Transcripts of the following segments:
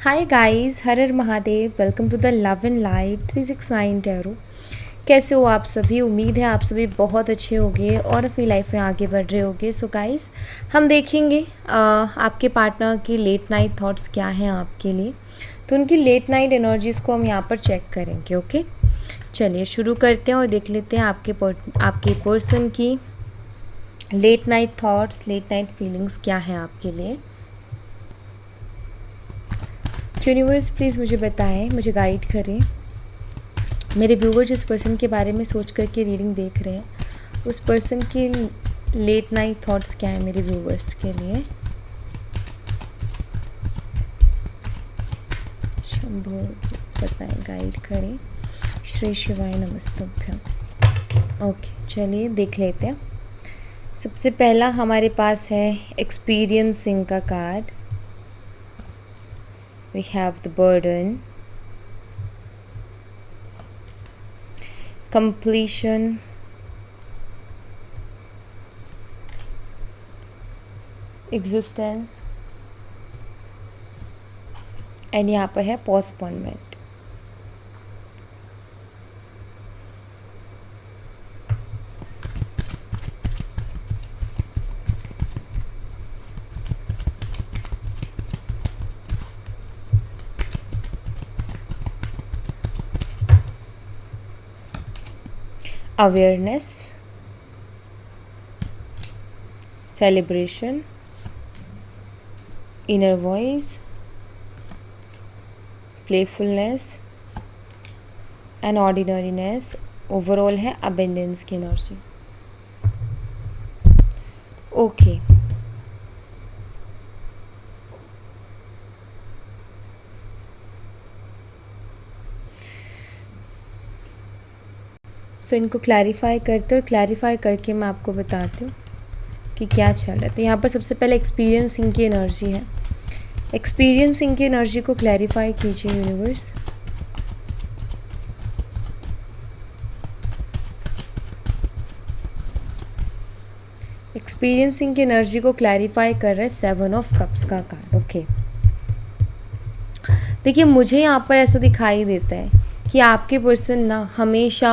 Hi guys, Har Har Mahadev. Welcome to the love and light 369 tarot. कैसे हो आप सभी? उम्मीद है आप सभी बहुत अच्छे होंगे और अपनी लाइफ में आगे बढ़ रहे होंगे। सो गाइस, हम देखेंगे आपके पार्टनर की लेट नाइट थॉट्स क्या हैं आपके लिए। तो उनकी लेट नाइट एनर्जीज़ को हम यहाँ पर चेक करेंगे। ओके, चलिए शुरू करते हैं और देख लेते हैं आपके पर्सन की late night thoughts, late night feelings क्या हैं आपके लिए। यूनिवर्स प्लीज़ मुझे बताएं, मुझे गाइड करें। मेरे व्यूवर जिस पर्सन के बारे में सोच करके रीडिंग देख रहे हैं, उस पर्सन की लेट नाइट थॉट्स क्या है मेरे व्यूवर्स के लिए। शंभो प्लीज़ बताएं, गाइड करें। श्री शिवाय नमस्तुभ्यम। ओके, चलिए देख लेते हैं। सबसे पहला हमारे पास है एक्सपीरियंसिंग का card. We have the burden, completion, existence, and यहाँ पर है postponement. Awareness, celebration, inner voice, playfulness and ordinariness. Overall है अबेंडेंस की एनर्जी। ओके, सो इनको क्लैरिफाई करते और क्लैरिफाई करके मैं आपको बताती हूँ कि क्या चल रहा है। तो यहाँ पर सबसे पहले एक्सपीरियंसिंग की एनर्जी है। एक्सपीरियंसिंग की एनर्जी को क्लैरिफाई कीजिए यूनिवर्स। एक्सपीरियंसिंग की एनर्जी को क्लैरिफाई कर रहे हैं 7 ऑफ कप्स का कार्ड। ओके, देखिए मुझे यहाँ पर ऐसा दिखाई देता है कि आपके पर्सन ना हमेशा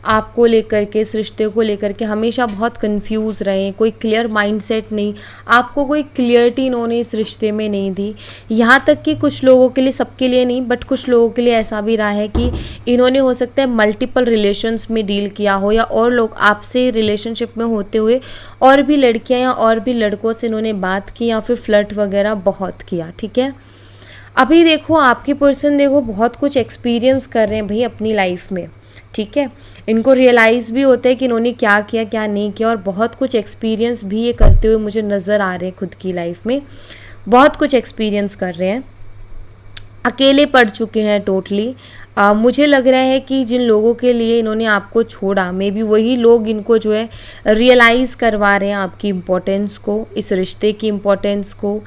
आपको लेकर के, इस रिश्ते को लेकर के हमेशा बहुत कंफ्यूज रहे। कोई क्लियर माइंडसेट नहीं, आपको कोई क्लियरिटी इन्होंने इस रिश्ते में नहीं दी। यहाँ तक कि कुछ लोगों के लिए, सबके लिए नहीं, बट कुछ लोगों के लिए ऐसा भी रहा है कि इन्होंने हो सकता है मल्टीपल रिलेशंस में डील किया हो, या और लोग आपसे रिलेशनशिप में होते हुए और भी लड़कियाँ या और भी लड़कों से इन्होंने बात की या फिर फ्लर्ट वगैरह बहुत किया। ठीक है, अभी देखो आपके पर्सन देखो बहुत कुछ एक्सपीरियंस कर रहे हैं भाई अपनी लाइफ में। ठीक है, इनको रियलाइज़ भी होता है कि इन्होंने क्या किया क्या नहीं किया, और बहुत कुछ एक्सपीरियंस भी ये करते हुए मुझे नज़र आ रहे हैं। खुद की लाइफ में बहुत कुछ एक्सपीरियंस कर रहे हैं, अकेले पड़ चुके हैं टोटली। मुझे लग रहा है कि जिन लोगों के लिए इन्होंने आपको छोड़ा, मे बी वही लोग इनको जो है रियलाइज़ करवा रहे हैं आपकी इम्पोर्टेंस को, इस रिश्ते की इम्पोर्टेंस को।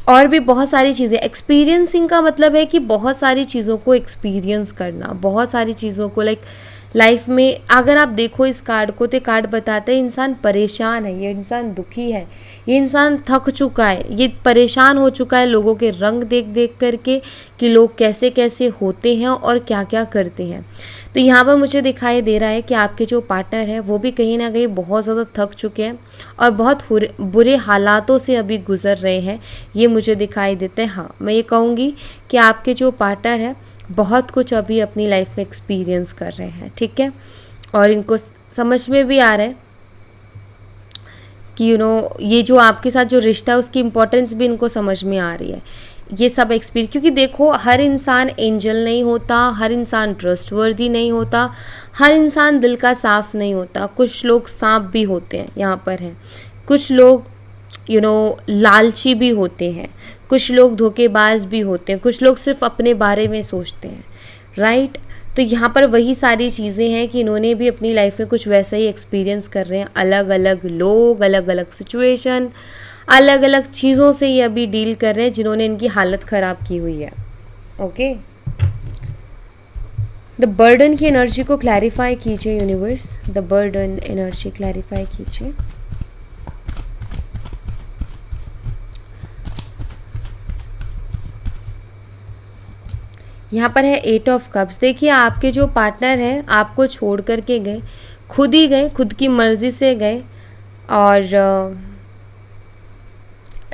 और भी बहुत सारी चीज़ें। एक्सपीरियंसिंग का मतलब है कि बहुत सारी चीज़ों को एक्सपीरियंस करना, बहुत सारी चीज़ों को लाइफ में। अगर आप देखो इस कार्ड को, तो कार्ड बताता है इंसान परेशान है, ये इंसान दुखी है, ये इंसान थक चुका है, ये परेशान हो चुका है लोगों के रंग देख देख करके कि लोग कैसे कैसे होते हैं और क्या क्या करते हैं। तो यहाँ पर मुझे दिखाई दे रहा है कि आपके जो पार्टनर है वो भी कहीं ना कहीं बहुत ज़्यादा थक चुके हैं और बहुत बुरे हालातों से अभी गुजर रहे हैं, ये मुझे दिखाई देते हैं। हाँ, मैं ये कहूँगी कि आपके जो पार्टनर है बहुत कुछ अभी अपनी लाइफ में एक्सपीरियंस कर रहे हैं। ठीक है, और इनको समझ में भी आ रहा है कि ये जो आपके साथ जो रिश्ता है उसकी इम्पोर्टेंस भी इनको समझ में आ रही है। ये सब एक्सपीरियंस, क्योंकि देखो हर इंसान एंजल नहीं होता, हर इंसान ट्रस्टवर्दी नहीं होता, हर इंसान दिल का साफ नहीं होता। कुछ लोग सांप भी होते हैं, यहाँ पर है। कुछ लोग लालची भी होते हैं, कुछ लोग धोखेबाज भी होते हैं, कुछ लोग सिर्फ अपने बारे में सोचते हैं। राइट, तो यहाँ पर वही सारी चीज़ें हैं कि इन्होंने भी अपनी लाइफ में कुछ वैसा ही एक्सपीरियंस कर रहे हैं। अलग अलग लोग, अलग अलग सिचुएशन, अलग अलग चीज़ों से ये अभी डील कर रहे हैं जिन्होंने इनकी हालत ख़राब की हुई है। ओके, द बर्डन की एनर्जी को क्लैरिफाई कीजिए universe. The burden energy clarify कीजिए। यहाँ पर है 8 ऑफ कप्स। देखिए आपके जो पार्टनर हैं आपको छोड़ कर के गए, खुद ही गए, खुद की मर्ज़ी से गए। और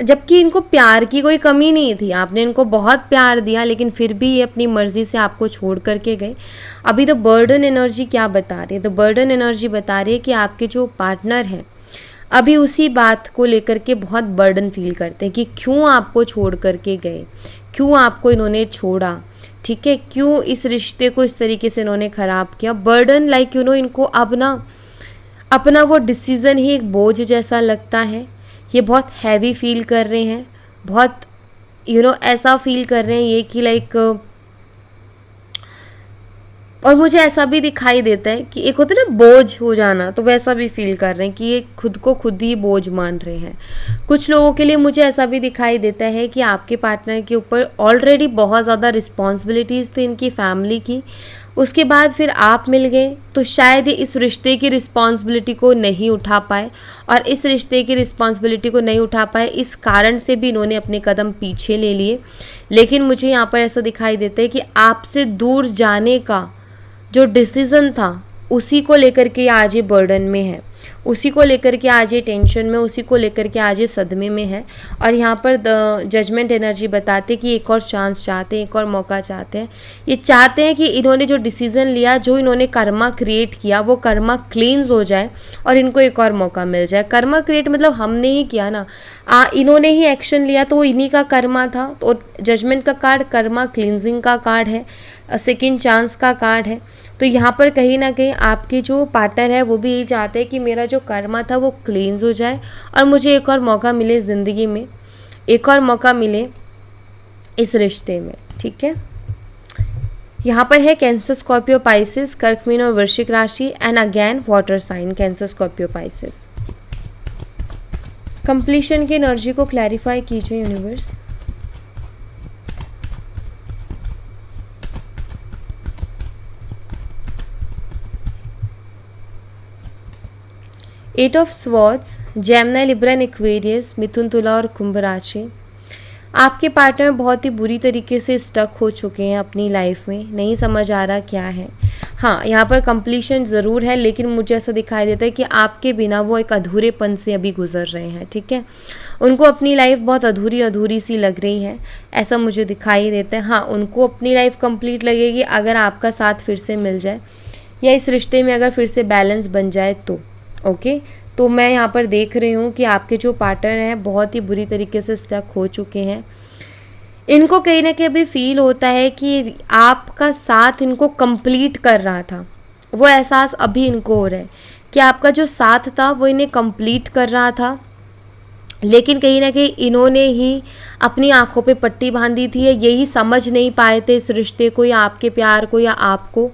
जबकि इनको प्यार की कोई कमी नहीं थी, आपने इनको बहुत प्यार दिया, लेकिन फिर भी ये अपनी मर्ज़ी से आपको छोड़ कर के गए। अभी तो बर्डन एनर्जी क्या बता रही है? तो बर्डन एनर्जी बता रही है कि आपके जो पार्टनर हैं अभी उसी बात को लेकर के बहुत बर्डन फील करते हैं कि क्यों आपको छोड़ कर के गए, क्यों आपको इन्होंने छोड़ा, ठीक है, क्यों इस रिश्ते को इस तरीके से इन्होंने ख़राब किया। बर्डन लाइक इनको अब ना अपना वो डिसीज़न ही एक बोझ जैसा लगता है। ये बहुत हैवी फील कर रहे हैं, बहुत ऐसा फील कर रहे हैं ये कि लाइक, और मुझे ऐसा भी दिखाई देता है कि एक होता है ना बोझ हो जाना, तो वैसा भी फील कर रहे हैं कि ये खुद को खुद ही बोझ मान रहे हैं। कुछ लोगों के लिए मुझे ऐसा भी दिखाई देता है कि आपके पार्टनर के ऊपर ऑलरेडी बहुत ज़्यादा रिस्पॉन्सिबिलिटीज़ थी इनकी फैमिली की, उसके बाद फिर आप मिल गए, तो शायद ये इस रिश्ते की रिस्पॉन्सिबिलिटी को नहीं उठा पाए, और इस रिश्ते की रिस्पॉन्सिबिलिटी को नहीं उठा पाए इस कारण से भी इन्होंने अपने कदम पीछे ले लिए। लेकिन मुझे यहाँ पर ऐसा दिखाई देता है कि आपसे दूर जाने का जो डिसीज़न था उसी को लेकर के आज ये बर्डन में है, उसी को लेकर के आज ये टेंशन में, उसी को लेकर के आज ये सदमे में है। और यहाँ पर जजमेंट एनर्जी बताते कि एक और चांस चाहते हैं, एक और मौका चाहते हैं। ये चाहते हैं कि इन्होंने जो डिसीज़न लिया, जो इन्होंने कर्मा क्रिएट किया, वो कर्मा क्लींस हो जाए और इनको एक और मौका मिल जाए। कर्मा क्रिएट मतलब हमने ही किया ना, इन्होंने ही एक्शन लिया, तो वो इन्हीं का कर्मा था। तो जजमेंट का कार्ड कर्मा क्लींजिंग का कार्ड है, सेकेंड चांस का कार्ड है। तो यहाँ पर कहीं ना कहीं आपके जो पार्टनर है वो भी यही चाहते हैं कि मेरा जो कर्मा था वो क्लींस हो जाए और मुझे एक और मौका मिले ज़िंदगी में, एक और मौका मिले इस रिश्ते में, ठीक है। यहाँ पर है कैंसर, स्कॉर्पियो, पाइसेस, कर्क, मीन और वृश्चिक राशि, and again water sign Cancer, Scorpio, Pisces. Completion की एनर्जी को क्लैरिफाई कीजिए universe. Eight of swords, Gemini, Libra and Aquarius, मिथुन, तुला और कुंभ राशि। आपके पार्टनर बहुत ही बुरी तरीके से स्टक हो चुके हैं अपनी लाइफ में, नहीं समझ आ रहा क्या है। हाँ, यहाँ पर कंप्लीशन ज़रूर है, लेकिन मुझे ऐसा दिखाई देता है कि आपके बिना वो एक अधूरेपन से अभी गुजर रहे हैं, ठीक है। उनको अपनी लाइफ बहुत अधूरी अधूरी सी लग रही है, ऐसा मुझे दिखाई देता है। हाँ, उनको अपनी लाइफ कंप्लीट लगेगी अगर आपका साथ फिर से मिल जाए, या इस रिश्ते में अगर फिर से बैलेंस बन जाए तो ओके। तो मैं यहाँ पर देख रही हूँ कि आपके जो पार्टनर हैं बहुत ही बुरी तरीके से स्टक हो चुके हैं। इनको कहीं ना कहीं अभी फील होता है कि आपका साथ इनको कंप्लीट कर रहा था, वो एहसास अभी इनको हो रहा है कि आपका जो साथ था वो इन्हें कंप्लीट कर रहा था, लेकिन कहीं ना कहीं इन्होंने ही अपनी आंखों पे पट्टी बांधी थी, यही समझ नहीं पाए थे इस रिश्ते को या आपके प्यार को या आपको।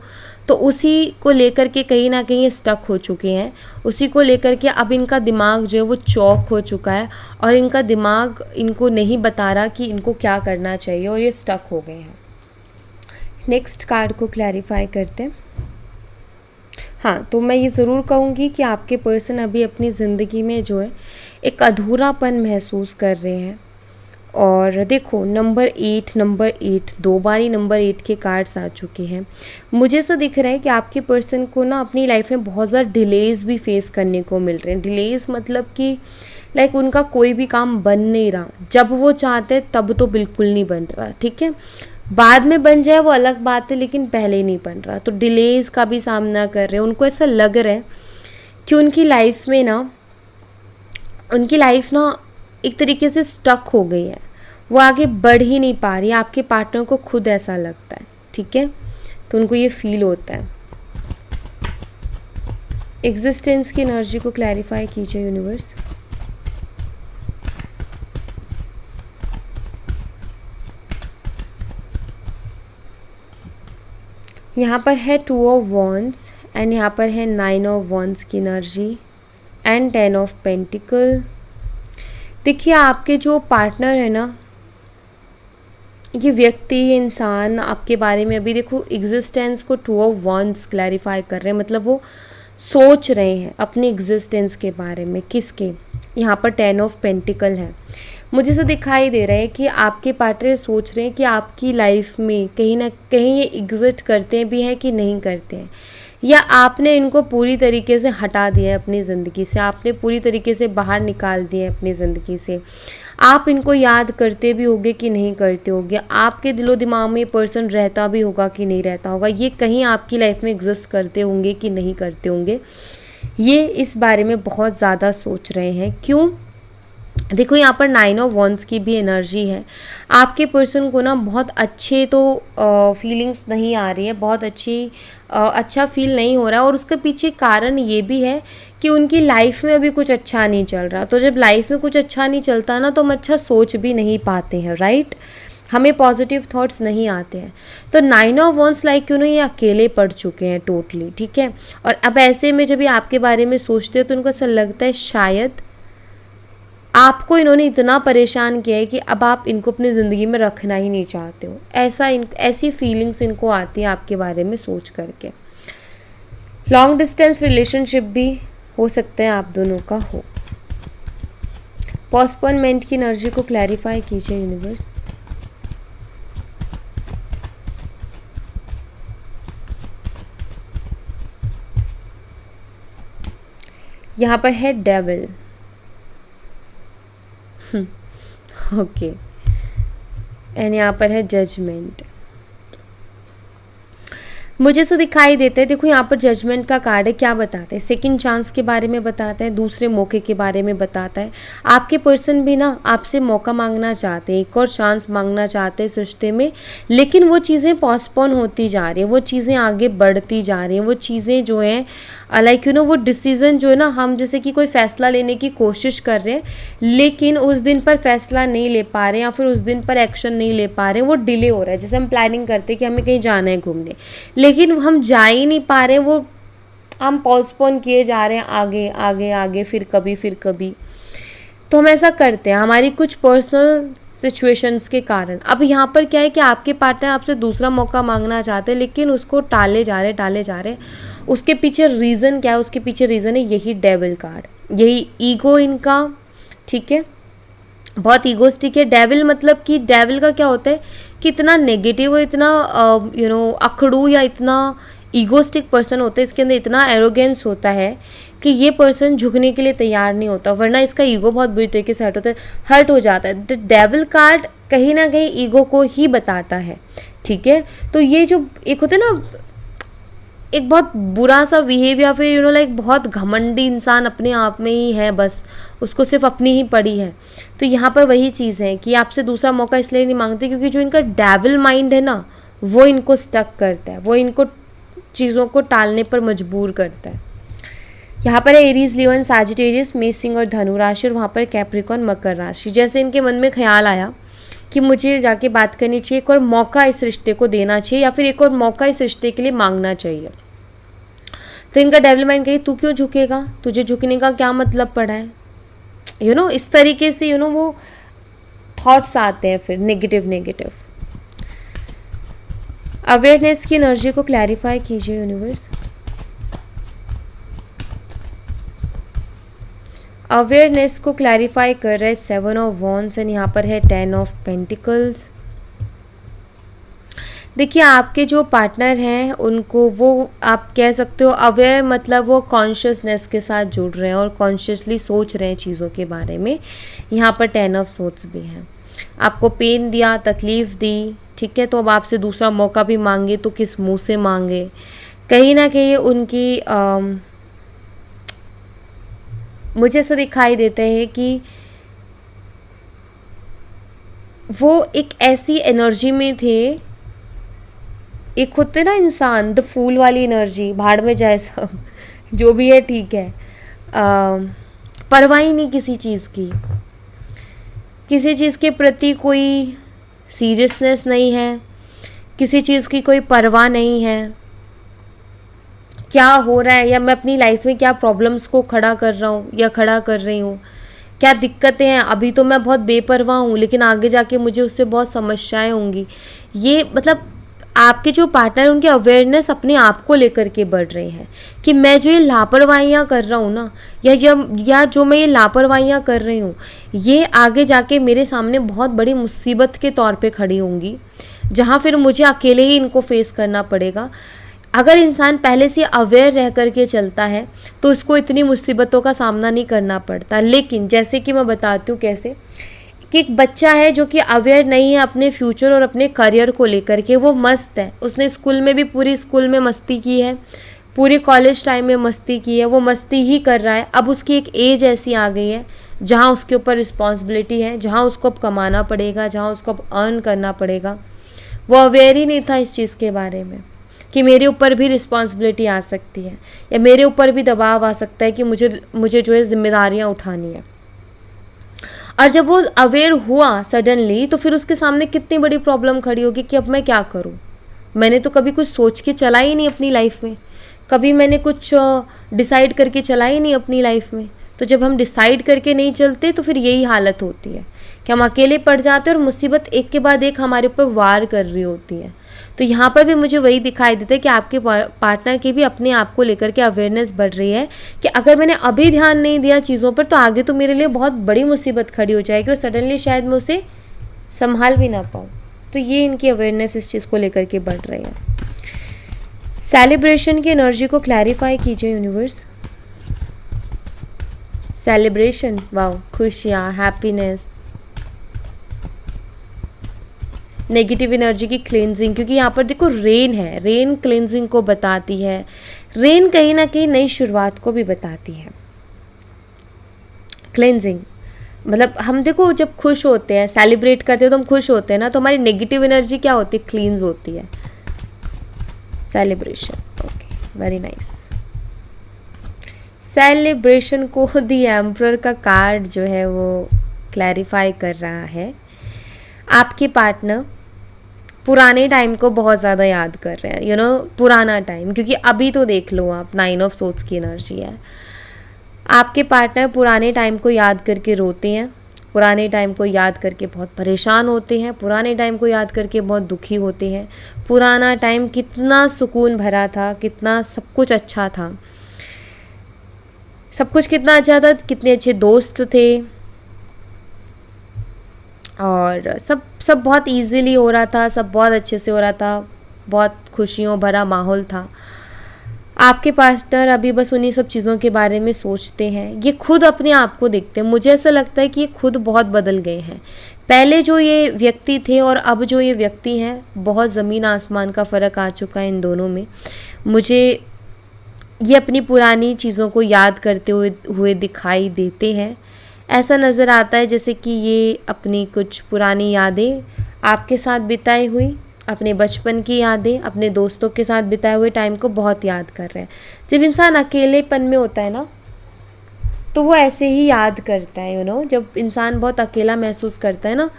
तो उसी को लेकर के कहीं ना कहीं ये स्टक हो चुके हैं, उसी को लेकर के अब इनका दिमाग जो है वो चौक हो चुका है और इनका दिमाग इनको नहीं बता रहा कि इनको क्या करना चाहिए और ये स्टक हो गए हैं। नेक्स्ट कार्ड को क्लैरिफाई करते हैं। हाँ, तो मैं ये ज़रूर कहूँगी कि आपके पर्सन अभी अपनी ज़िंदगी में जो है एक अधूरापन महसूस कर रहे हैं। और देखो नंबर 8 दो बार ही नंबर 8 के कार्ड्स आ चुके हैं। मुझे ऐसा दिख रहा है कि आपके पर्सन को ना अपनी लाइफ में बहुत ज़्यादा डिलेज़ भी फेस करने को मिल रहे हैं। डिलेज़ मतलब कि लाइक उनका कोई भी काम बन नहीं रहा, जब वो चाहते हैं तब तो बिल्कुल नहीं बन रहा, ठीक है। बाद में बन जाए वो अलग बात है, लेकिन पहले ही नहीं बन रहा। तो डिलेज़ का भी सामना कर रहे हैं। उनको ऐसा लग रहा है कि उनकी लाइफ ना एक तरीके से स्टक हो गई है, वो आगे बढ़ ही नहीं पा रही है। आपके पार्टनर को खुद ऐसा लगता है, ठीक है। तो उनको ये फील होता है। एग्जिस्टेंस की एनर्जी को क्लैरिफाई कीजिए यूनिवर्स। यहाँ पर है 2 ऑफ वॉन्ड्स एंड यहाँ पर है 9 ऑफ वॉन्ड्स की एनर्जी एंड 10 ऑफ पेंटिकल। देखिए आपके जो पार्टनर है ना, ये व्यक्ति, ये इंसान आपके बारे में अभी देखो एग्जिस्टेंस को 2 ऑफ वॉन्ड्स क्लैरिफाई कर रहे हैं, मतलब वो सोच रहे हैं अपनी एग्जिस्टेंस के बारे में। किसके? यहाँ पर 10 ऑफ पेंटिकल है। मुझे ऐसा दिखाई दे रहा है कि आपके पार्टनर सोच रहे हैं कि आपकी लाइफ में कहीं ना कहीं ये एग्जिस्ट करते भी हैं कि नहीं करते हैं, या आपने इनको पूरी तरीके से हटा दिया है अपनी ज़िंदगी से, आपने पूरी तरीके से बाहर निकाल दिया है अपनी ज़िंदगी से। आप इनको याद करते भी होगे कि नहीं करते होगे, आपके दिलो दिमाग में ये पर्सन रहता भी होगा कि नहीं रहता होगा, ये कहीं आपकी लाइफ में एग्जिस्ट करते होंगे कि नहीं करते होंगे, ये इस बारे में बहुत ज़्यादा सोच रहे हैं। क्यों? देखो यहाँ पर 9 ऑफ वॉन्ड्स की भी एनर्जी है। आपके पर्सन को ना बहुत अच्छे तो फीलिंग्स नहीं आ रही है, बहुत अच्छा फील नहीं हो रहा है, और उसके पीछे कारण ये भी है कि उनकी लाइफ में अभी कुछ अच्छा नहीं चल रहा। तो जब लाइफ में कुछ अच्छा नहीं चलता ना, तो हम अच्छा सोच भी नहीं पाते हैं, राइट? हमें पॉजिटिव थॉट्स नहीं आते हैं। तो 9 ऑफ वॉन्ड्स लाइक ये अकेले पड़ चुके हैं टोटली, ठीक है। और अब ऐसे में जब ये आपके बारे में सोचते हैं तो उनको ऐसा लगता है शायद आपको इन्होंने इतना परेशान किया है कि अब आप इनको अपनी ज़िंदगी में रखना ही नहीं चाहते हो। ऐसी फीलिंग्स इनको आती हैं आपके बारे में सोच करके। लॉन्ग डिस्टेंस रिलेशनशिप भी हो सकता है आप दोनों का हो। पोस्टपोनमेंट की एनर्जी को क्लैरिफाई कीजिए यूनिवर्स। यहाँ पर है डेविल। ओके, एंड यहाँ पर है जजमेंट। मुझे ऐसा दिखाई देता है, देखो यहाँ पर जजमेंट का कार्ड है। क्या बताता है? सेकंड चांस के बारे में बताता है, दूसरे मौके के बारे में बताता है। आपके पर्सन भी ना आपसे मौका मांगना चाहते हैं, एक और चांस मांगना चाहते हैं इस रिश्ते में, लेकिन वो चीज़ें पोस्टपोन होती जा रही हैं, वो चीज़ें आगे बढ़ती जा रही हैं, वो चीज़ें जो हैं लाइक वो डिसीज़न जो है ना, हम जैसे कि कोई फ़ैसला लेने की कोशिश कर रहे हैं लेकिन उस दिन पर फैसला नहीं ले पा रहे हैं, या फिर उस दिन पर एक्शन नहीं ले पा रहे हैं, वो डिले हो रहा है। जैसे हम प्लानिंग करते हैं कि हमें कहीं जाना है घूमने, लेकिन हम जा ही नहीं पा रहे, वो हम पोस्टपोन किए जा रहे हैं आगे आगे आगे, फिर कभी। तो हम ऐसा करते हैं हमारी कुछ पर्सनल सिचुएशंस के कारण। अब यहाँ पर क्या है कि आपके पार्टनर आपसे दूसरा मौका मांगना चाहते हैं, लेकिन उसको टाले जा रहे। उसके पीछे रीज़न क्या है? उसके पीछे रीज़न है यही डेविल कार्ड, यही ईगो इनका, ठीक है। बहुत ईगोस्टिक है डेविल। मतलब कि डेविल का क्या होता है कि इतना नेगेटिव और इतना अखड़ू या इतना ईगोस्टिक पर्सन होता है, इसके अंदर इतना एरोगेंस होता है कि ये पर्सन झुकने के लिए तैयार नहीं होता, वरना इसका ईगो बहुत बुरी तरीके से हर्ट हो जाता है। तो डेविल कार्ड कहीं ना कहीं ईगो को ही बताता है, ठीक है। तो ये जो एक होता है ना, एक बहुत बुरा सा बिहेव, या फिर लाइक बहुत घमंडी इंसान अपने आप में ही है, बस उसको सिर्फ अपनी ही पड़ी है। तो यहाँ पर वही चीज़ है कि आपसे दूसरा मौका इसलिए नहीं मांगते क्योंकि जो इनका डेविल माइंड है ना, वो इनको स्टक करता है, वो इनको चीज़ों को टालने पर मजबूर करता है। यहाँ पर है एरीज, लियो, सैजिटेरियस, मेष, सिंह और धनु राशि, और वहाँ पर कैप्रिकॉर्न, मकर राशि। जैसे इनके मन में ख्याल आया कि मुझे जाके बात करनी चाहिए, एक और मौका इस रिश्ते को देना चाहिए, या फिर एक और मौका इस रिश्ते के लिए मांगना चाहिए। तो इनका डेविल माइंड कहे तू क्यों झुकेगा, तुझे झुकने का क्या मतलब पड़ा है, इस तरीके से वो थॉट्स आते हैं फिर नेगेटिव। अवेयरनेस की एनर्जी को क्लैरिफाई कीजिए यूनिवर्स। अवेयरनेस को क्लैरिफाई कर रहा है 7 ऑफ वॉन्ड्स, एंड यहाँ पर है 10 ऑफ पेंटिकल्स। देखिए आपके जो पार्टनर हैं उनको, वो आप कह सकते हो अवेयर, मतलब वो कॉन्शियसनेस के साथ जुड़ रहे हैं और कॉन्शियसली सोच रहे हैं चीज़ों के बारे में। यहाँ पर 10 ऑफ सोर्ड्स भी हैं। आपको पेन दिया, तकलीफ़ दी, ठीक है, तो अब आपसे दूसरा मौका भी मांगे तो किस मुंह से मांगे? कहीं ना कहीं उनकी मुझे ऐसा दिखाई देता है कि वो एक ऐसी एनर्जी में थे, एक होते ना इंसान द फूल वाली एनर्जी, भाड़ में जाए सब जो भी है ठीक है, परवाह ही नहीं किसी चीज़ की, किसी चीज़ के प्रति कोई सीरियसनेस नहीं है, किसी चीज़ की कोई परवाह नहीं है, क्या हो रहा है या मैं अपनी लाइफ में क्या प्रॉब्लम्स को खड़ा कर रहा हूँ या खड़ा कर रही हूँ, क्या दिक्कतें हैं। अभी तो मैं बहुत बेपरवाह हूँ, लेकिन आगे जाके मुझे उससे बहुत समस्याएं होंगी। ये मतलब आपके जो पार्टनर उनकी अवेयरनेस अपने आप को लेकर के बढ़ रही है कि मैं जो ये लापरवाहियाँ कर रहा हूँ ना, या जो मैं ये लापरवाहियाँ कर रही हूँ, ये आगे जाके मेरे सामने बहुत बड़ी मुसीबत के तौर पे खड़ी होंगी, जहाँ फिर मुझे अकेले ही इनको फेस करना पड़ेगा। अगर इंसान पहले से अवेयर रह करके चलता है तो उसको इतनी मुसीबतों का सामना नहीं करना पड़ता। लेकिन जैसे कि मैं बताती हूँ कैसे, कि एक बच्चा है जो कि अवेयर नहीं है अपने फ्यूचर और अपने करियर को लेकर के, वो मस्त है, उसने स्कूल में भी पूरी स्कूल में मस्ती की है, पूरी कॉलेज टाइम में मस्ती की है, वो मस्ती ही कर रहा है। अब उसकी एक एज ऐसी आ गई है जहाँ उसके ऊपर रिस्पॉन्सिबिलिटी है, जहाँ उसको अब कमाना पड़ेगा, जहाँ उसको अब अर्न करना पड़ेगा। वो अवेयर ही नहीं था इस चीज़ के बारे में कि मेरे ऊपर भी रिस्पॉन्सिबिलिटी आ सकती है, या मेरे ऊपर भी दबाव आ सकता है कि मुझे जो है जिम्मेदारियाँ उठानी है। और जब वो अवेयर हुआ सडनली, तो फिर उसके सामने कितनी बड़ी प्रॉब्लम खड़ी होगी कि अब मैं क्या करूँ। मैंने तो कभी कुछ सोच के चला ही नहीं अपनी लाइफ में, कभी मैंने कुछ डिसाइड करके चला ही नहीं अपनी लाइफ में। तो जब हम डिसाइड करके नहीं चलते तो फिर यही हालत होती है कि हम अकेले पड़ जाते हैं और मुसीबत एक के बाद एक हमारे ऊपर वार कर रही होती है। तो यहाँ पर भी मुझे वही दिखाई देता है कि आपके पार्टनर की भी अपने आप को लेकर के अवेयरनेस बढ़ रही है कि अगर मैंने अभी ध्यान नहीं दिया चीज़ों पर तो आगे तो मेरे लिए बहुत बड़ी मुसीबत खड़ी हो जाएगी और सडनली शायद मैं उसे संभाल भी ना पाऊँ। तो ये इनकी अवेयरनेस इस चीज़ को लेकर के बढ़ रही है। सेलिब्रेशन की एनर्जी को क्लैरिफाई कीजिए यूनिवर्स। सेलिब्रेशन, वाओ, खुशियाँ, हैप्पीनेस, नेगेटिव एनर्जी की क्लेंजिंग, क्योंकि यहाँ पर देखो रेन है, रेन क्लेंजिंग को बताती है। रेन कहीं ना कहीं नई शुरुआत को भी बताती है। क्लेंजिंग मतलब हम देखो जब खुश होते हैं, सेलिब्रेट करते हैं तो हम खुश होते हैं ना, तो हमारी नेगेटिव एनर्जी क्या होती है, क्लींस होती है। Celebration, okay, very nice. Celebration को द एम्परर का कार्ड जो है वो क्लैरिफाई कर रहा है। आपके पार्टनर पुराने टाइम को बहुत ज़्यादा याद कर रहे हैं, पुराना टाइम, क्योंकि अभी तो देख लो आप 9 ऑफ सोर्ड्स की एनर्जी है। आपके पार्टनर पुराने टाइम को याद करके रोते हैं, पुराने टाइम को याद करके बहुत परेशान होते हैं, पुराने टाइम को याद करके बहुत दुखी होते हैं। पुराना टाइम कितना सुकून भरा था, कितना सब कुछ अच्छा था, सब कुछ कितना अच्छा था, कितने अच्छे दोस्त थे और सब बहुत इजीली हो रहा था, सब बहुत अच्छे से हो रहा था, बहुत खुशियों भरा माहौल था। आपके पार्टनर अभी बस उन्हीं सब चीज़ों के बारे में सोचते हैं, ये खुद अपने आप को देखते हैं। मुझे ऐसा लगता है कि ये खुद बहुत बदल गए हैं। पहले जो ये व्यक्ति थे और अब जो ये व्यक्ति हैं, बहुत ज़मीन आसमान का फ़र्क आ चुका है इन दोनों में। मुझे ये अपनी पुरानी चीज़ों को याद करते हुए दिखाई देते हैं। ऐसा नज़र आता है जैसे कि ये अपनी कुछ पुरानी यादें आपके साथ बिताई हुई, अपने बचपन की यादें, अपने दोस्तों के साथ बिताए हुए टाइम को बहुत याद कर रहे हैं। जब इंसान अकेलेपन में होता है ना, तो वो ऐसे ही याद करता है। जब इंसान बहुत अकेला महसूस करता है ना,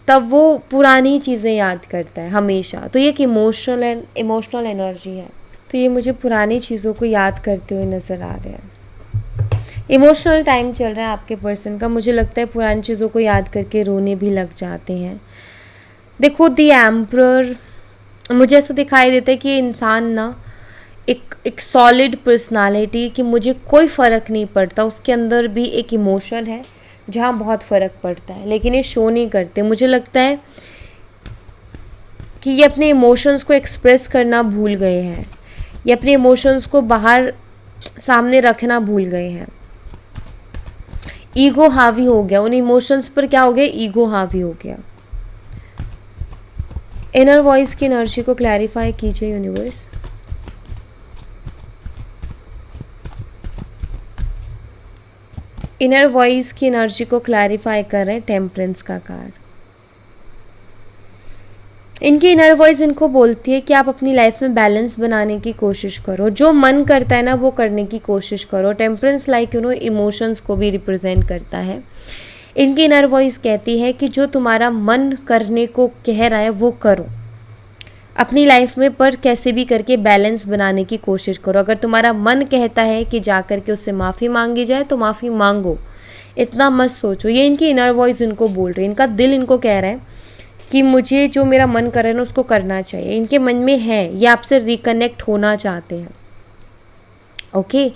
तब वो पुरानी चीज़ें याद करता है हमेशा। तो ये एक इमोशनल एनर्जी है। तो ये मुझे पुरानी चीज़ों को याद करते हुए नज़र आ रहे हैं। इमोशनल टाइम चल रहा है आपके पर्सन का। मुझे लगता है पुरानी चीज़ों को याद करके रोने भी लग जाते हैं। देखो द एम्परर, मुझे ऐसा दिखाई देता है कि इंसान ना एक सॉलिड पर्सनालिटी, कि मुझे कोई फ़र्क नहीं पड़ता। उसके अंदर भी एक इमोशन है जहाँ बहुत फ़र्क पड़ता है, लेकिन ये शो नहीं करते। मुझे लगता है कि ये अपने इमोशंस को एक्सप्रेस करना भूल गए हैं, ये अपने इमोशंस को बाहर सामने रखना भूल गए हैं। ईगो हावी हो गया उन इमोशंस पर। क्या हो गया, ईगो हावी हो गया। इनर वॉइस की एनर्जी को क्लैरिफाई कीजिए यूनिवर्स। इनर वॉइस की एनर्जी को क्लैरिफाई कर रहे हैं टेम्परेंस का कार्ड। इनकी इनर वॉइस इनको बोलती है कि आप अपनी लाइफ में बैलेंस बनाने की कोशिश करो, जो मन करता है ना वो करने की कोशिश करो। टेम्परेंस इमोशंस को भी रिप्रेजेंट करता है। इनकी इनर वॉइस कहती है कि जो तुम्हारा मन करने को कह रहा है वो करो अपनी लाइफ में, पर कैसे भी करके बैलेंस बनाने की कोशिश करो। अगर तुम्हारा मन कहता है कि जा कर के उससे माफ़ी मांगी जाए तो माफ़ी मांगो, इतना मत सोचो। ये इनकी इनर वॉइस इनको बोल रही है। इनका दिल इनको कह रहा है कि मुझे जो मेरा मन कर रहा है ना उसको करना चाहिए, इनके मन में है, ये आपसे रिकनेक्ट होना चाहते हैं। ओके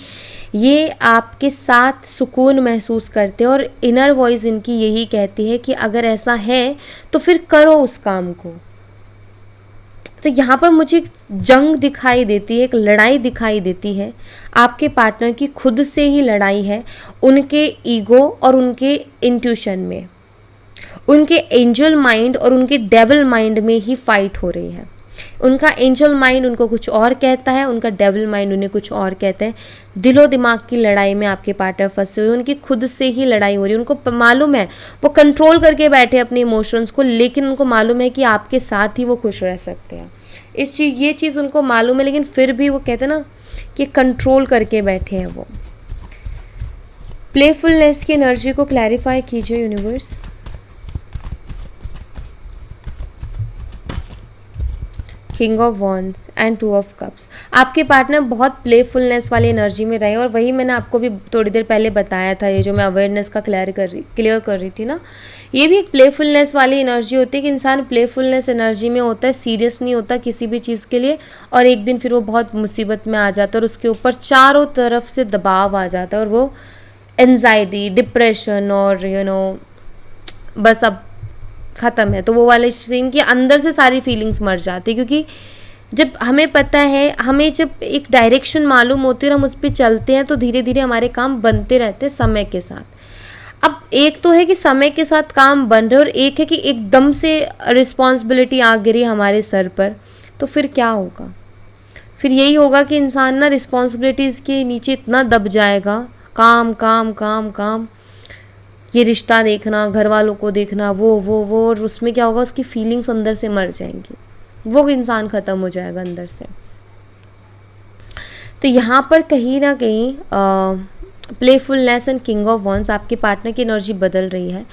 ये आपके साथ सुकून महसूस करते हैं और इनर वॉइस इनकी यही कहती है कि अगर ऐसा है तो फिर करो उस काम को। तो यहाँ पर मुझे एक जंग दिखाई देती है, एक लड़ाई दिखाई देती है। आपके पार्टनर की खुद से ही लड़ाई है, उनके ईगो और उनके इंट्यूशन में, उनके एंजल माइंड और उनके डेविल माइंड में ही फाइट हो रही है। उनका एंजल माइंड उनको कुछ और कहता है, उनका डेविल माइंड उन्हें कुछ और कहता है। दिलो दिमाग की लड़ाई में आपके पार्टनर फंसे हुए, उनकी खुद से ही लड़ाई हो रही है। उनको मालूम है, वो कंट्रोल करके बैठे अपने इमोशंस को, लेकिन उनको मालूम है कि आपके साथ ही वो खुश रह सकते हैं। ये चीज़ उनको मालूम है, लेकिन फिर भी वो कहते हैं ना कि कंट्रोल करके बैठे हैं वो। प्लेफुलनेस की एनर्जी को क्लैरिफाई कीजिए universe. King of wands and two of cups. आपके पार्टनर बहुत प्लेफुलनेस वाली एनर्जी में रहे, और वही मैंने आपको भी थोड़ी देर पहले बताया था, ये जो मैं अवेयरनेस का क्लियर कर रही थी ना, ये भी एक प्लेफुलनेस वाली एनर्जी होती है कि इंसान प्लेफुलनेस एनर्जी में होता है, सीरियस नहीं होता किसी भी चीज़ के लिए, और एक दिन फिर वो बहुत मुसीबत में आ जाता है और उसके ऊपर चारों तरफ से दबाव आ जाता है और वो एंजाइटी, डिप्रेशन और बस अब ख़त्म है। तो वो वाले सीन के अंदर से सारी फीलिंग्स मर जाती है, क्योंकि जब हमें पता है, हमें जब एक डायरेक्शन मालूम होती है और हम उस पर चलते हैं तो धीरे धीरे हमारे काम बनते रहते हैं समय के साथ। अब एक तो है कि समय के साथ काम बन रहे और एक है कि एकदम से रिस्पॉन्सिबिलिटी आ गिरी हमारे सर पर, तो फिर क्या होगा? फिर यही होगा कि इंसान ना रिस्पॉन्सिबिलिटीज़ के नीचे इतना दब जाएगा, काम काम काम काम, ये रिश्ता देखना, घर वालों को देखना, वो और उसमें क्या होगा, उसकी फीलिंग्स अंदर से मर जाएंगी, वो इंसान ख़त्म हो जाएगा अंदर से। तो यहाँ पर कहीं ना कहीं playfulness and king of wands, आपके पार्टनर की एनर्जी बदल रही है।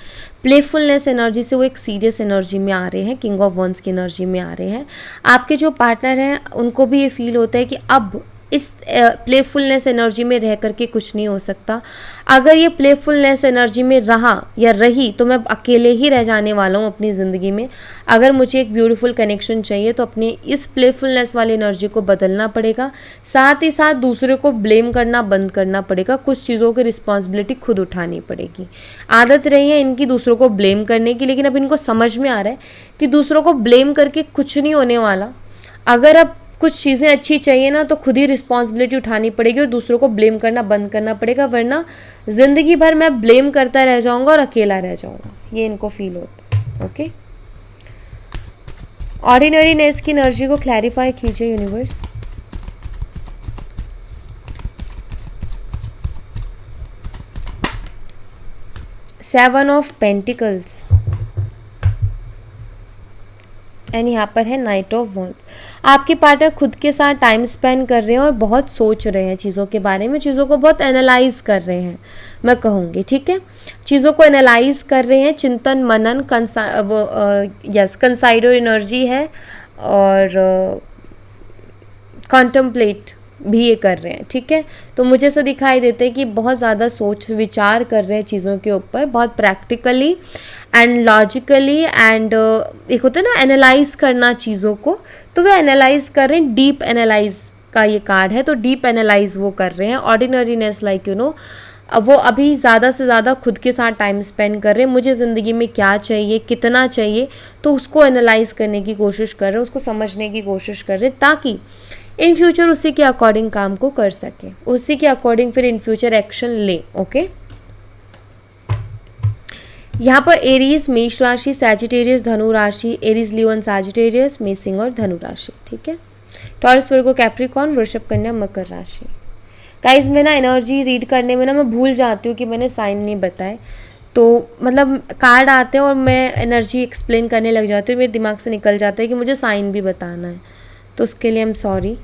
प्लेफुलनेस एनर्जी से वो एक सीरियस एनर्जी में आ रहे हैं, किंग ऑफ वॉन्ड्स की एनर्जी में आ रहे हैं। आपके जो पार्टनर हैं उनको भी ये फील होता है कि अब इस प्लेफुलनेस एनर्जी में रह करके कुछ नहीं हो सकता। अगर ये प्लेफुलनेस एनर्जी में रहा या रही तो मैं अकेले ही रह जाने वाला हूँ अपनी ज़िंदगी में। अगर मुझे एक ब्यूटीफुल कनेक्शन चाहिए तो अपने इस प्लेफुलनेस वाली एनर्जी को बदलना पड़ेगा, साथ ही साथ दूसरे को ब्लेम करना बंद करना पड़ेगा, कुछ चीज़ों की रिस्पॉन्सिबिलिटी खुद उठानी पड़ेगी। आदत रही है इनकी दूसरों को ब्लेम करने की, लेकिन अब इनको समझ में आ रहा है कि दूसरों को ब्लेम करके कुछ नहीं होने वाला। अगर अब कुछ चीज़ें अच्छी चाहिए ना तो खुद ही रिस्पॉन्सिबिलिटी उठानी पड़ेगी और दूसरों को ब्लेम करना बंद करना पड़ेगा, वरना ज़िंदगी भर मैं ब्लेम करता रह जाऊंगा और अकेला रह जाऊंगा, ये इनको फील होता है। ओके, ऑर्डिनरीनेस की एनर्जी को क्लैरिफाई कीजिए universe. Seven of pentacles and यहाँ पर है नाइट ऑफ वॉन्ड्स। आपके पार्टनर खुद के साथ टाइम स्पेंड कर रहे हैं और बहुत सोच रहे हैं चीज़ों के बारे में, चीज़ों को बहुत एनालाइज कर रहे हैं, मैं कहूँगी, ठीक है, चीज़ों को एनालाइज कर रहे हैं, चिंतन मनन, कंसाइडर एनर्जी है और कॉन्टम्पलेट भी ये कर रहे हैं, ठीक है। तो मुझे ऐसा दिखाई देता है कि बहुत ज़्यादा सोच विचार कर रहे हैं चीज़ों के ऊपर, बहुत प्रैक्टिकली एंड लॉजिकली, एंड एक होता है ना एनालाइज करना चीज़ों को, तो वे एनालाइज कर रहे हैं, डीप एनालाइज का ये कार्ड है, तो डीप एनालाइज वो कर रहे हैं। ऑर्डिनरीनेस लाइक अब वो अभी ज़्यादा से ज़्यादा खुद के साथ टाइम स्पेंड कर रहे हैं, मुझे ज़िंदगी में क्या चाहिए, कितना चाहिए, तो उसको एनालाइज करने की कोशिश कर रहे हैं, उसको समझने की कोशिश कर रहे हैं, ताकि इन फ्यूचर उसी के अकॉर्डिंग काम को कर सके, उसी के अकॉर्डिंग फिर इन फ्यूचर एक्शन ले। ओके, यहाँ पर एरीज मेष राशि, सैजिटेरियस धनु राशि, एरीज लियो एंड सैजिटेरियस मेष सिंह और धनु राशि, ठीक है। टॉरस वर्गो कैप्रिकॉर्न वृषभ कन्या मकर राशि। गाइस मैं ना एनर्जी रीड करने में ना मैं भूल जाती हूँ कि मैंने साइन नहीं बताए, तो मतलब कार्ड आते हैं और मैं एनर्जी एक्सप्लेन करने लग जाती हूँ, मेरे दिमाग से निकल जाता है कि मुझे साइन भी बताना है, तो उसके लिए आई एम सॉरी।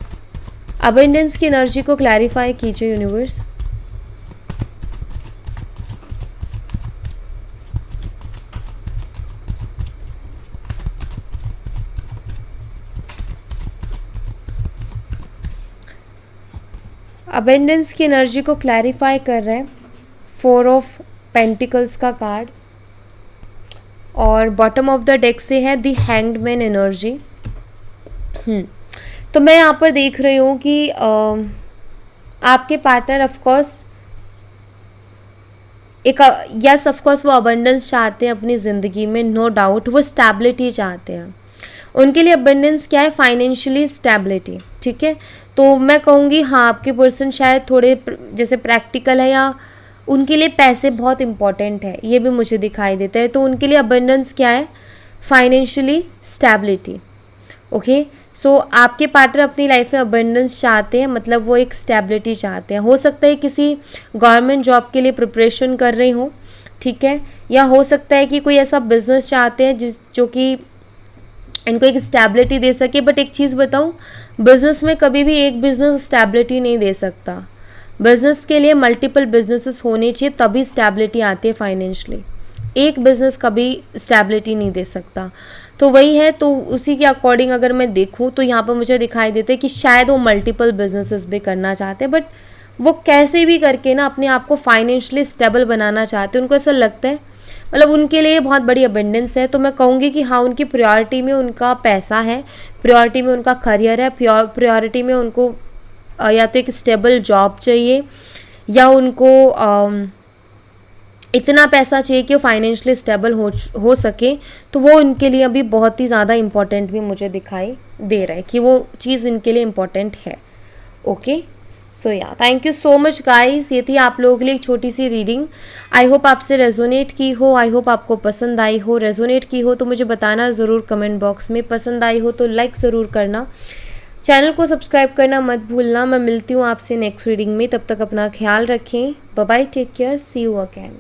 अबंडेंस की एनर्जी को क्लैरिफाई कीजिए यूनिवर्स। अबेंडेंस की एनर्जी को क्लैरिफाई कर रहे हैं 4 ऑफ पेंटिकल्स का कार्ड और बॉटम ऑफ द डेक से है द हैंग्ड मैन एनर्जी। तो मैं यहाँ पर देख रही हूँ कि आपके पार्टनर ऑफकोर्स एक यस ऑफकोर्स वो अबंडेंस चाहते हैं अपनी ज़िंदगी में, नो डाउट वो स्टेबिलिटी चाहते हैं। उनके लिए अबंडेंस क्या है? फाइनेंशियली स्टेबिलिटी, ठीक है। तो मैं कहूँगी हाँ, आपके पर्सन शायद थोड़े जैसे प्रैक्टिकल है या उनके लिए पैसे बहुत इंपॉर्टेंट है, ये भी मुझे दिखाई देता है। तो उनके लिए अबंडेंस क्या है? Financially stability. ओके, सो आपके पार्टनर अपनी लाइफ में अबंडेंस चाहते हैं, मतलब वो एक स्टेबिलिटी चाहते हैं। हो सकता है किसी गवर्नमेंट जॉब के लिए प्रिपरेशन कर रही हो, ठीक है, या हो सकता है कि कोई ऐसा बिजनेस चाहते हैं जो कि इनको एक स्टेबिलिटी दे सके। बट एक चीज़ बताऊँ, बिजनेस में कभी भी एक बिजनेस स्टेबिलिटी नहीं दे सकता। बिजनेस के लिए मल्टीपल बिजनेसेस होने चाहिए, तभी स्टेबिलिटी आती है फाइनेंशियली। एक बिजनेस कभी स्टेबिलिटी नहीं दे सकता। तो वही है, तो उसी के अकॉर्डिंग अगर मैं देखूँ तो यहाँ पर मुझे दिखाई देता है कि शायद वो मल्टीपल बिजनेसेस भी करना चाहते हैं, बट वो कैसे भी करके ना अपने आप को फाइनेंशियली स्टेबल बनाना चाहते हैं। उनको ऐसा लगता है, मतलब उनके लिए बहुत बड़ी अबंडेंस है। तो मैं कहूँगी कि हाँ, उनकी प्रायोरिटी में उनका पैसा है, प्रायोरिटी में उनका करियर है, प्रायोरिटी में उनको या तो एक स्टेबल जॉब चाहिए या उनको इतना पैसा चाहिए कि वो फाइनेंशियली स्टेबल हो सके। तो वो उनके लिए अभी बहुत ही ज़्यादा इम्पॉर्टेंट भी मुझे दिखाई दे रहा है कि वो चीज़ इनके लिए इम्पॉर्टेंट है। ओके, सो या thank you so much guys, ये थी आप लोगों के लिए एक छोटी सी रीडिंग। आई होप आपसे रेजोनेट की हो, आई होप आपको पसंद आई हो। रेजोनेट की हो तो मुझे बताना ज़रूर कमेंट बॉक्स में, पसंद आई हो तो लाइक ज़रूर करना, चैनल को सब्सक्राइब करना मत भूलना। मैं मिलती हूँ आपसे नेक्स्ट रीडिंग में, तब तक अपना ख्याल रखें। Bye bye, take care, see you again.